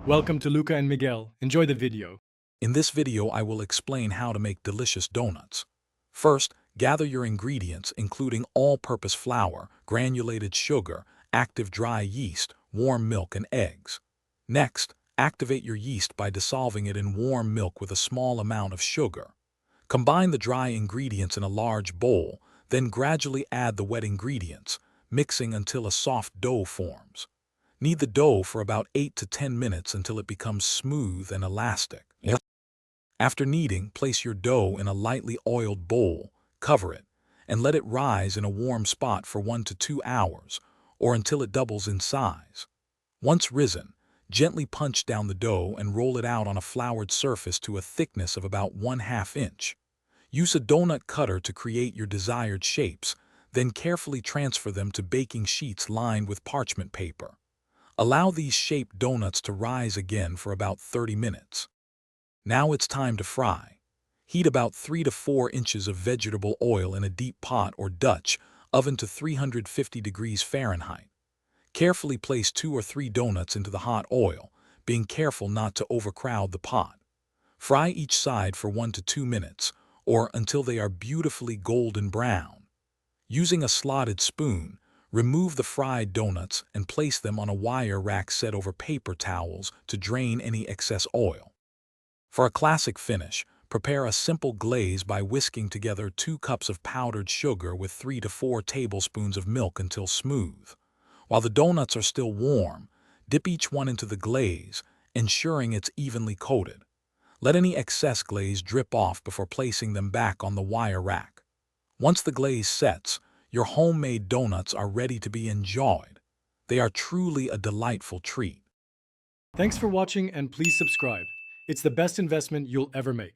Welcome to Luca and Miguel. Enjoy the video. In this video, I will explain how to make delicious donuts. First, gather your ingredients including all-purpose flour, granulated sugar, active dry yeast, warm milk, and eggs. Next, activate your yeast by dissolving it in warm milk with a small amount of sugar. Combine the dry ingredients in a large bowl, then gradually add the wet ingredients, mixing until a soft dough forms. Knead the dough for about 8 to 10 minutes until it becomes smooth and elastic. After kneading, place your dough in a lightly oiled bowl, cover it, and let it rise in a warm spot for 1 to 2 hours, or until it doubles in size. Once risen, gently punch down the dough and roll it out on a floured surface to a thickness of about 1/2 inch. Use a donut cutter to create your desired shapes, then carefully transfer them to baking sheets lined with parchment paper. Allow these shaped donuts to rise again for about 30 minutes. Now it's time to fry. Heat about 3 to 4 inches of vegetable oil in a deep pot or Dutch oven to 350 degrees Fahrenheit. Carefully place 2 or 3 donuts into the hot oil, being careful not to overcrowd the pot. Fry each side for 1 to 2 minutes, or until they are beautifully golden brown. Using a slotted spoon, remove the fried donuts and place them on a wire rack set over paper towels to drain any excess oil. For a classic finish, prepare a simple glaze by whisking together 2 cups of powdered sugar with 3 to 4 tablespoons of milk until smooth. While the donuts are still warm, dip each one into the glaze, ensuring it's evenly coated. Let any excess glaze drip off before placing them back on the wire rack. Once the glaze sets, your homemade donuts are ready to be enjoyed. They are truly a delightful treat. Thanks for watching and please subscribe. It's the best investment you'll ever make.